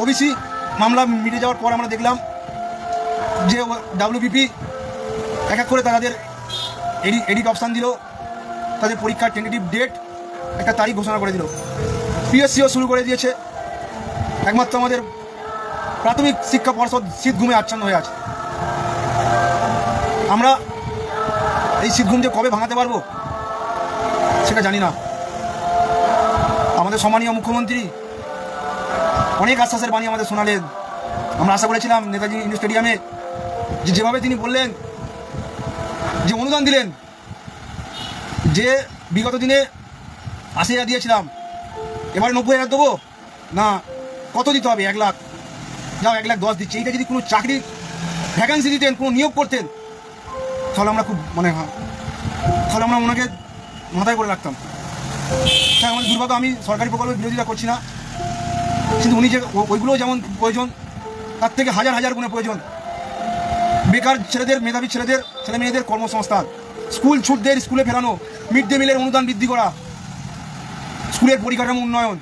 OBC মামলা মিটে যাওয়ার পর আমরা দেখলাম যে ডাব্লিউবিপি এক এক করে তাদের এডিট অপশান দিল, তাদের পরীক্ষার টেন্টেটিভ ডেট একটা তারিখ ঘোষণা করে দিল। পিএসসিও শুরু করে দিয়েছে। একমাত্র আমাদের প্রাথমিক শিক্ষা পর্ষদ শীত ঘুমে আচ্ছন্ন হয়ে আছে। আমরা এই শীত ঘুম যে কবে ভাঙাতে পারবো সেটা জানি না। আমাদের সম্মানীয় মুখ্যমন্ত্রী অনেক আশ্বাসের বাণী আমাদের শোনালেন। আমরা আশা করেছিলাম নেতাজি ইন্ডোর স্টেডিয়ামে যেভাবে তিনি বললেন, যে অনুদান দিলেন, যে বিগত দিনে 80,000 দিয়েছিলাম, এবারে 90,000 দেবো না, কত দিতে হবে? 1 লাখ। যাও 1,10,000 দিচ্ছি। এইটা যদি কোনো চাকরি ভ্যাকেন্সি দিতেন, কোনো নিয়োগ করতেন, তাহলে আমরা খুব তাহলে আমরা ওনাকে মাথায় করে রাখতাম। তাই আমাদের দুর্ভাগ্য, আমি সরকারি প্রকল্পের বিরোধিতা করছি না, কিন্তু উনি যে ওইগুলো যেমন প্রয়োজন, তার থেকে হাজার হাজার গুণে প্রয়োজন বেকার ছেলেদের, মেধাবী ছেলেদের, ছেলে মেয়েদের কর্মসংস্থান, স্কুল ছুটদের স্কুলে ফেরানো, মিড ডে মিলের অনুদান বৃদ্ধি করা, স্কুলের পরিকাঠামো উন্নয়ন,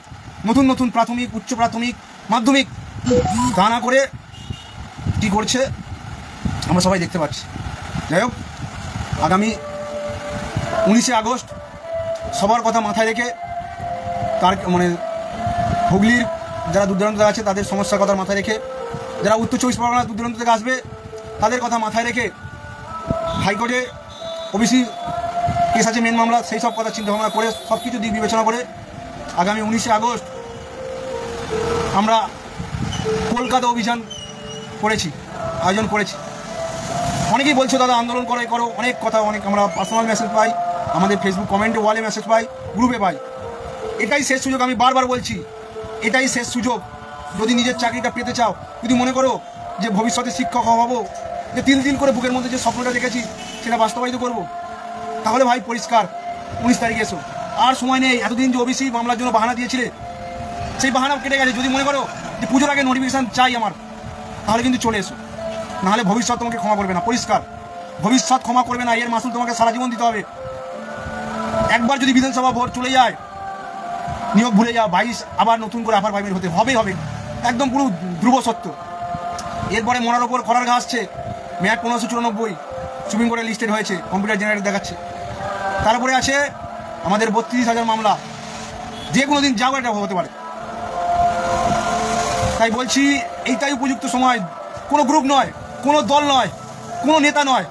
নতুন নতুন প্রাথমিক, উচ্চ প্রাথমিক, মাধ্যমিক তা না করে কী করছে আমরা সবাই দেখতে পাচ্ছি। যাই হোক, আগামী 19শে আগস্ট সবার কথা মাথায় রেখে, তার হুগলির যারা দূর দূরান্ত আছে তাদের সমস্যার কথা মাথায় রেখে, যারা উত্তর 24 পরগনা দূর দূরান্ত থেকে আসবে তাদের কথা মাথায় রেখে, হাইকোর্টে ওবিসি কেস আছে মেন মামলা, সেই সব কথা চিন্তা ভাবনা করে, সব কিছু দিক বিবেচনা করে আগামী 19শে আগস্ট আমরা কলকাতা অভিযান আয়োজন করেছি। অনেকেই বলছো দাদা আন্দোলন করো, অনেক কথা, অনেক আমরা পার্সোনাল মেসেজ পাই, আমাদের ফেসবুক কমেন্টে ওয়ালে মেসেজ পাই, গ্রুপে পাই। এটাই শেষ সুযোগ, আমি বারবার বলছি, এটাই শেষ সুযোগ। যদি নিজের চাকরিটা পেতে চাও, যদি মনে করো যে ভবিষ্যতে শিক্ষক হবো, যে তিল তিল করে বুকের মধ্যে যে স্বপ্নটা রেখেছি সেটা বাস্তবায়িত করবো, তাহলে ভাই পরিষ্কার 19 তারিখে এসো। আর সময় নেই। এতদিন যে ওবিসি মামলার জন্য বাহানা দিয়েছিলে, সেই বাহানা কেটে গেছে। যদি মনে করো যে পুজোর আগে নোটিফিকেশান চাই আমার, তাহলে কিন্তু চলে এসো, নাহলে ভবিষ্যৎ তোমাকে ক্ষমা করবে না। পরিষ্কার, ভবিষ্যৎ ক্ষমা করবে না। এর মাসুল তোমাকে সারা জীবন দিতে হবে। একবার যদি বিধানসভা ভোট চলে যায়, নিয়োগ ভুলে যাও, 22 আবার নতুন করে আবার প্রাইমারি হবে, একদম পুরো ধ্রুব সত্য। এরপরে মরার ওপর খরার ঘা আসছে, মেয়াদ 1594, সুপ্রিম কোর্টে লিস্টেড হয়েছে, কম্পিউটার জেনারেট দেখাচ্ছে। তারপরে আছে আমাদের 32,000 মামলা, যে কোনো দিন যাও এটা হতে পারে। তাই বলছি, এইটাই উপযুক্ত সময়। কোনো গ্রুপ নয়, কোনো দল নয়, কোনো নেতা নয়,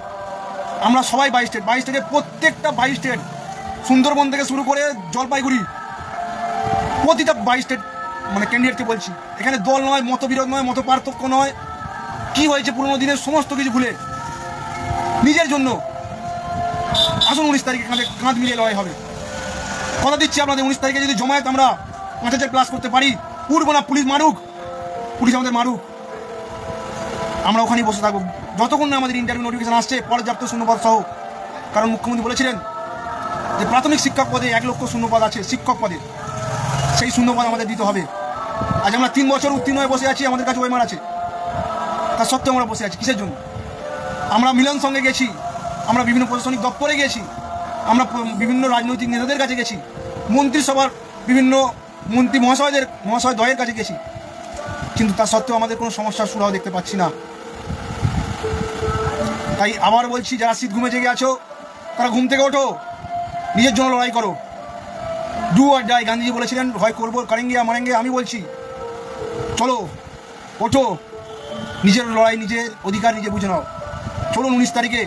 আমরা সবাই 22 স্টেটে, প্রত্যেকটা 22 স্টেট, সুন্দরবন থেকে শুরু করে জলপাইগুড়ি, প্রতিটা 22 স্টেট ক্যান্ডিডেটকে বলছি, এখানে দল নয়, মতবিরোধ নয়, মত পার্থক্য নয়, কি হয়েছে পুরোনো দিনের সমস্ত কিছু ভুলে নিজের জন্য আসুন 19 তারিখে কাঁধ মিলিয়ে লড়াই হবে। কথা দিচ্ছি আপনাদের, 19 তারিখে যদি জমায়েত আমরা 5,000+ করতে পারি, উঠবো না, পুলিশ আমাদের মারুক, আমরা ওখানেই বসে থাকবো যতক্ষণ না আমাদের ইন্টারভিউ নোটিফিকেশন আসছে পর্যাপ্ত শূন্যপদ সহ। কারণ মুখ্যমন্ত্রী বলেছিলেন যে প্রাথমিক শিক্ষক পদে 1 লক্ষ শূন্যপদ আছে, শিক্ষক পদে, সেই শূন্যপদ আমাদের দিতে হবে। আজ আমরা 3 বছর উত্তীর্ণ হয়ে বসে আছি, আমাদের কাছে ওয়েমার আছে, তার সত্ত্বেও আমরা বসে আছি কিসের জন্য? আমরা মিলন সঙ্গে গেছি, আমরা বিভিন্ন প্রশাসনিক দপ্তরে গেছি, আমরা বিভিন্ন রাজনৈতিক নেতাদের কাছে গেছি, মন্ত্রিসভার বিভিন্ন মন্ত্রী মহাশয়দ্বয়ের কাছে গেছি, কিন্তু তা সত্ত্বেও আমাদের কোনো সমস্যার সুরাহ দেখতে পাচ্ছি না। তাই আবার বলছি, যারা শীত ঘুমে জেগে আছো, তারা ঘুম থেকে ওঠো, নিজের জন্য লড়াই করো, ডু অর ডাই। গান্ধীজি বলেছিলেন, হয় করবো, করেঙ্গে মারেঙ্গে। আমি বলছি, চলো, ওঠো, নিজের লড়াই, নিজের অধিকার নিজে বুঝে নাও। চলুন 19 তারিখে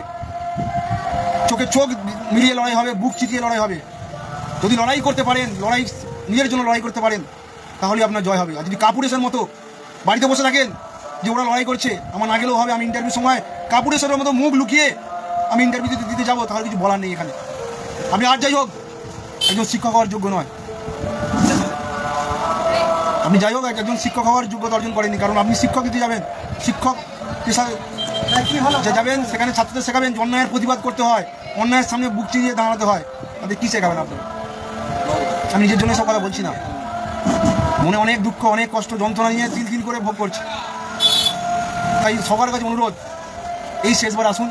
চোখে চোখ মিলিয়ে লড়াই হবে, বুক চিতিয়ে লড়াই হবে। যদি লড়াই করতে পারেন, নিজের জন্য লড়াই করতে পারেন, তাহলে আপনার জয় হবে। আর যদি কাপুরেশের মতো বাড়িতে বসে থাকেন যে ওরা লড়াই করছে, আমার না গেলেও হবে, আমি ইন্টারভিউর সময় কাপুরেশের মতো মুখ লুকিয়ে আমি ইন্টারভিউ দিতে যাবো, তাহলে কিছু বলার নেই এখানে। আপনি আর যাই হোক একজন শিক্ষক হওয়ার যোগ্য নয়, আপনি যাই হোক একজন শিক্ষক হওয়ার যোগ্যতা অর্জন করেননি। কারণ আপনি শিক্ষক দিতে যাবেন, শিক্ষক যাবেন, সেখানে ছাত্রদের শেখাবেন অন্যায়ের প্রতিবাদ করতে হয়, অন্যায়ের সামনে বুক চিরিয়ে দাঁড়াতে হয়, তাদের কী শেখাবেন আপনি? আমি নিজের জন্য সব কথা বলছি না, মনে অনেক দুঃখ, অনেক কষ্ট, যন্ত্রণা নিয়ে তিল করে ভোগ করছি। তাই সবার কাছে অনুরোধ, এই শেষবার আসুন।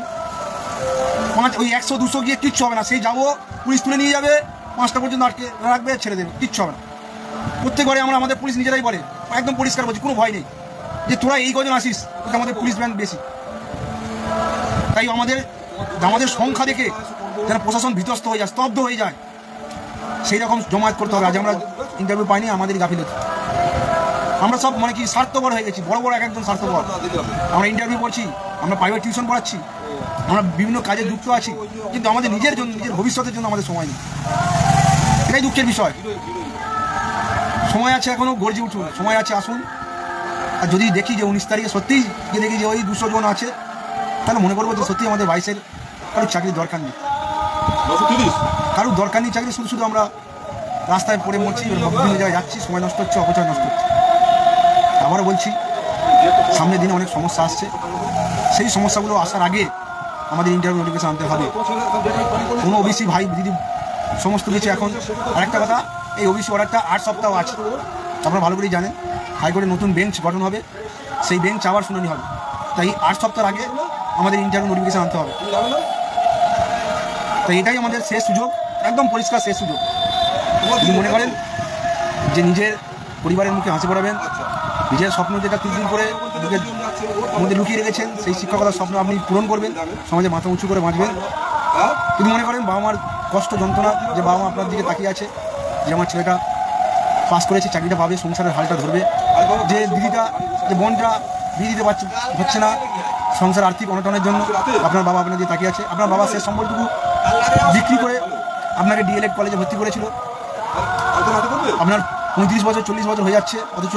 ওই 100-200 গিয়ে কিচ্ছু হবে না। সেই যাবো, পুলিশ তুলে নিয়ে যাবে, 5টা পর্যন্ত আটকে রাখবে, ছেড়ে দেবে, কিচ্ছু হবে না। প্রত্যেক বারে আমাদের পুলিশ নিজেরাই বলে একদম পরিষ্কার বলছি, কোনো ভয় নেই যে তোরা এই কজন আসিস, কিন্তু আমাদের পুলিশ ব্যান্ড বেশি। তাই আমাদের সংখ্যা দেখে যেন প্রশাসন বিধ্বস্ত হয়ে যায়, স্তব্ধ হয়ে যায়, সেই রকম জমায়েত করতে হবে। আজ আমরা ইন্টারভিউ পাইনি, আমাদেরই গাফিলতি। আমরা সব মানে কি স্বার্থপর হয়ে গেছি, বড় বড় এক একজন স্বার্থপর। আমরা ইন্টারভিউ করছি, আমরা প্রাইভেট টিউশন পড়াচ্ছি, আমরা বিভিন্ন কাজে যুক্ত আছি, কিন্তু আমাদের নিজের জন্য, নিজের ভবিষ্যতের জন্য আমাদের সময় নেই। এটাই দুঃখের বিষয়। সময় আছে, এখনও গর্জে উঠুন, সময় আছে, আসুন। আর যদি দেখি যে 19 তারিখে সত্যিই গিয়ে দেখি যে ওই 200 জন আছে, তাহলে মনে করবো যে সত্যি আমাদের 22-এর কারোর চাকরির দরকার নেই, কারোর দরকার নেই চাকরি। শুধু শুধু আমরা রাস্তায় পড়ে মরছি, বিভিন্ন জায়গায় যাচ্ছি, সময় নষ্ট হচ্ছে, অপচয় নষ্ট হচ্ছে। আবারও বলছি, সামনের দিনে অনেক সমস্যা আসছে, সেই সমস্যাগুলো আসার আগে আমাদের ইন্টারভিউ নোটিফিকেশন আনতে হবে। কোনো ওবিসি ভাই দিদি সমস্ত কিছু এখন। আরেকটা কথা, এই ওবিসি অর্ডারটা 8 সপ্তাহ আছে, আপনারা ভালো করেই জানেন। হাইকোর্টে নতুন বেঞ্চ গঠন হবে, সেই বেঞ্চ আবার শুনানি হবে। তাই 8 সপ্তাহ আগে আমাদের ইন্টারভিউ নোটিফিকেশন আনতে হবে। তাই এটাই আমাদের শেষ সুযোগ, একদম পরিষ্কার শেষ সুযোগ। যদি মনে করেন যে নিজের পরিবারের মুখে হাসি পড়াবেন, নিজের স্বপ্ন যেটা 3 দিন করে বুকের মধ্যে লুকিয়ে রেখেছেন, সেই শিক্ষকতার স্বপ্ন আপনি পূরণ করবেন, সমাজে মাথা উঁচু করে বাঁচবেন। যদি মনে করেন বাবা মার কষ্ট যন্ত্রণা, যে বাবা মা আপনার দিকে তাকিয়ে আছে, যে আমার ছেলেটা পাস করেছে, চাকরিটা পাবে, সংসারের হালটা ধরবে, যে দিদিটা, যে বোনটা বিয়ে দিতে হচ্ছে না সংসার আর্থিক অনটনের জন্য, আপনার বাবা আপনার দিকে তাকিয়ে আছে। আপনার বাবা শেষ সম্পর্কটুকু বিক্রি করে আপনাকে ডিএলএড কলেজে ভর্তি করেছিল, আপনার 35 বছর 40 বছর হয়ে যাচ্ছে, অথচ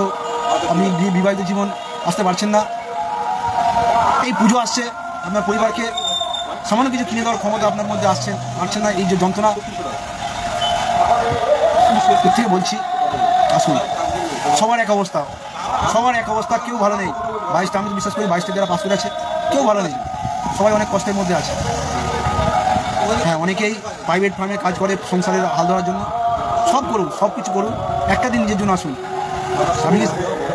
আপনি বিবাহিত জীবন আসতে পারছেন না। এই পুজো আসছে, আপনার পরিবারকে সামান্য কিছু কিনে দেওয়ার ক্ষমতা আপনার মধ্যে আসছে না। এই যে যন্ত্রণা, থেকে বলছি, আসুন। সবার এক অবস্থা, কেউ ভালো নেই। 22টা, আমি বিশ্বাস করি 22টা যারা পাস করে আছে কেউ ভালো নেই, সবাই অনেক কষ্টের মধ্যে আছে। হ্যাঁ, অনেকেই প্রাইভেট ফার্মে কাজ করে সংসারের হাল ধরার জন্য। সব করুন, সব কিছু করুন, একটা দিন নিজের জন্য আসুন। আমি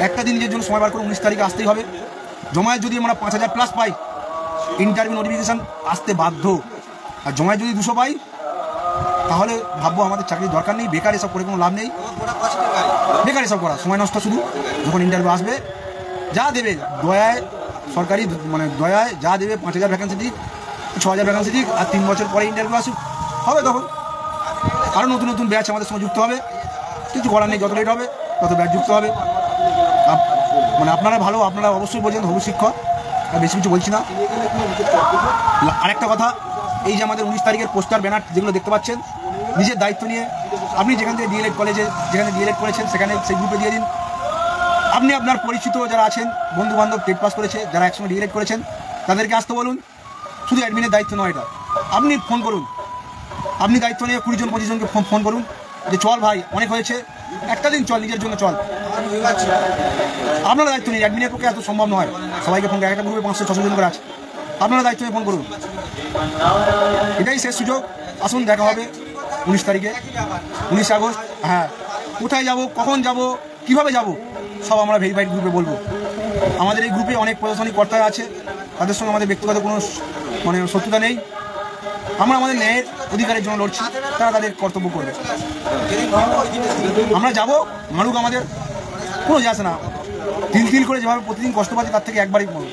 একটা দিন নিজের জন্য সময় বার করুন। 19 তারিখে আসতেই হবে। জমায়েত যদি আমরা 5000+ পাই, ইন্টারভিউ নোটিফিকেশান আসতে বাধ্য। আর জমায়েত যদি 200 পাই, তাহলে ভাববো আমাদের চাকরির দরকার নেই, বেকার এসব করে কোনো লাভ নেই, বেকার এসব করা, সময় নষ্ট শুধু। যখন ইন্টারভিউ আসবে, যা দেবে দয়ায়, সরকারি মানে দয়ায় যা দেবে, 5000 ভ্যাকেন্সি দিক, 6000 ভ্যাকেন্সি দিক, আর 3 বছর পরে ইন্টারভিউ আসুক, হবে তখন আরও নতুন নতুন ব্যাচ আমাদের সঙ্গে যুক্ত হবে। কিছু করার নেই, যত লেট হবে তত ব্যাচ যুক্ত হবে। মানে আপনারা ভালো, আপনারা অবশ্যই বলছেন হবু শিক্ষক, আর বেশি কিছু বলছি না। আরেকটা কথা, এই যে আমাদের 19 তারিখের পোস্টার ব্যানার যেগুলো দেখতে পাচ্ছেন, নিজের দায়িত্ব নিয়ে আপনি যেখান থেকে ডিএলএড কলেজে, যেখানে ডিএলএড করেছেন, সেখানে সেই গ্রুপে দিয়ে দিন। আপনি আপনার পরিচিত যারা আছেন, বন্ধু বান্ধব টেট পাস করেছে, যারা একসঙ্গে ডিএলএড করেছেন, তাদেরকে আসতে বলুন। শুধু অ্যাডমিনের দায়িত্ব নয় এটা, আপনি ফোন করুন, আপনি দায়িত্ব নিয়ে 20 জন 25 জনকে ফোন করুন যে চল ভাই, অনেক হয়েছে, একটা দিন চল, নিজের জন্য চল। আপনারা দায়িত্ব নিন, অ্যাডমিনের পক্ষে এত সম্ভব নয় সবাইকে ফোন করে, একটা গ্রুপে 500-600 জন করে আছে, আপনারা দায়িত্ব নিয়ে ফোন করুন। এটাই শেষ সুযোগ, আসুন, দেখা হবে 19 তারিখে, 19 আগস্ট। হ্যাঁ, কোথায় যাব, কখন যাব, কিভাবে যাব, সব আমরা ভেরিফাইড গ্রুপে বলবো। আমাদের এই গ্রুপে অনেক প্রশাসনিক কর্তা আছে, তাদের সঙ্গে আমাদের ব্যক্তিগত কোনো মানে শত্রুতা নেই। আমরা আমাদের ন্যায়ের অধিকারের জন্য লড়ছি, তারা তাদের কর্তব্য করবে। আমরা যাব, মারুক, আমাদের কোনো যায় আসে না। তিল করে যেভাবে প্রতিদিন কষ্ট পাচ্ছি, তার থেকে একবারই কম।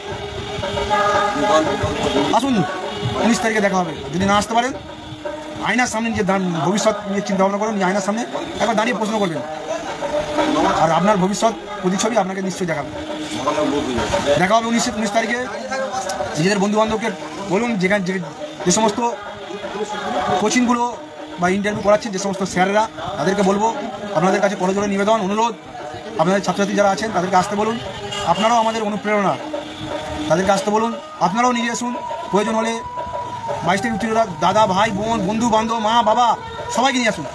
আসুন, 19 তারিখে দেখা হবে। যদি না আসতে পারেন, আয়নার সামনে নিজের ভবিষ্যৎ নিয়ে চিন্তা ভাবনা করুন, আয়নার সামনে একবার দাঁড়িয়ে প্রশ্ন করবেন, আর আপনার ভবিষ্যৎ প্রতিচ্ছবি আপনাকে নিশ্চয়ই দেখাবে। দেখা হবে 19 তারিখে। নিজেদের বন্ধুবান্ধবকে বলুন, যেখানে যে সমস্ত কোচিংগুলো বা ইন্টারভিউ করাচ্ছেন, যে সমস্ত স্যারেরা, তাদেরকে বলবো, আপনাদের কাছে করজোড়ে নিবেদন, অনুরোধ, আপনাদের ছাত্রছাত্রী যারা আছেন তাদেরকে আসতে বলুন। আপনারাও আমাদের অনুপ্রেরণা, তাদেরকে আসতে বলুন। আপনারাও নিজে আসুন, প্রয়োজন হলে 22টা উত্তীর্ণরা, দাদা, ভাই, বোন, বন্ধু বান্ধব, মা, বাবা, সবাইকে নিয়ে আসুন।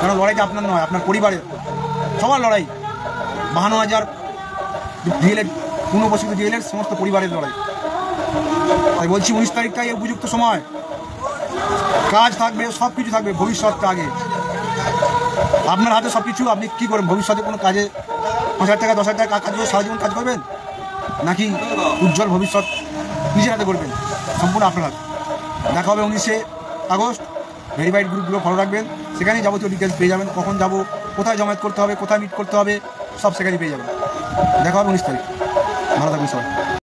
কারণ লড়াইটা আপনার নয়, আপনার পরিবারের, সবার লড়াই। 52,000 ডিএলএড, পুনঃপ্রশিক্ষিত ডিএলএড, সমস্ত পরিবারের লড়াই। তাই বলছি, 19 তারিখটাই উপযুক্ত সময়, কাজ থাকবে, সব কিছু থাকবে, ভবিষ্যৎটা আগে আপনার হাতে সব কিছু। আপনি কী করবেন ভবিষ্যতে? কোনো কাজে 5,000 টাকা 10,000 টাকা কাজ করে সারা জীবন কাজ করবেন, নাকি উজ্জ্বল ভবিষ্যৎ নিজের হাতে করবেন? সম্পূর্ণ আপনার হাতে। দেখা হবে 19 আগস্ট। ভেরিফাইড গ্রুপগুলো ফলো রাখবেন, সেখানেই যাবতীয় ডিটেলস পেয়ে যাবেন। কখন যাব, কোথায় জমায়েত করতে হবে, কোথায় মিট করতে হবে, সব সেখানে পেয়ে যাবেন। দেখা হবে 19 তারিখ। ভালো থাকবেন সবাই।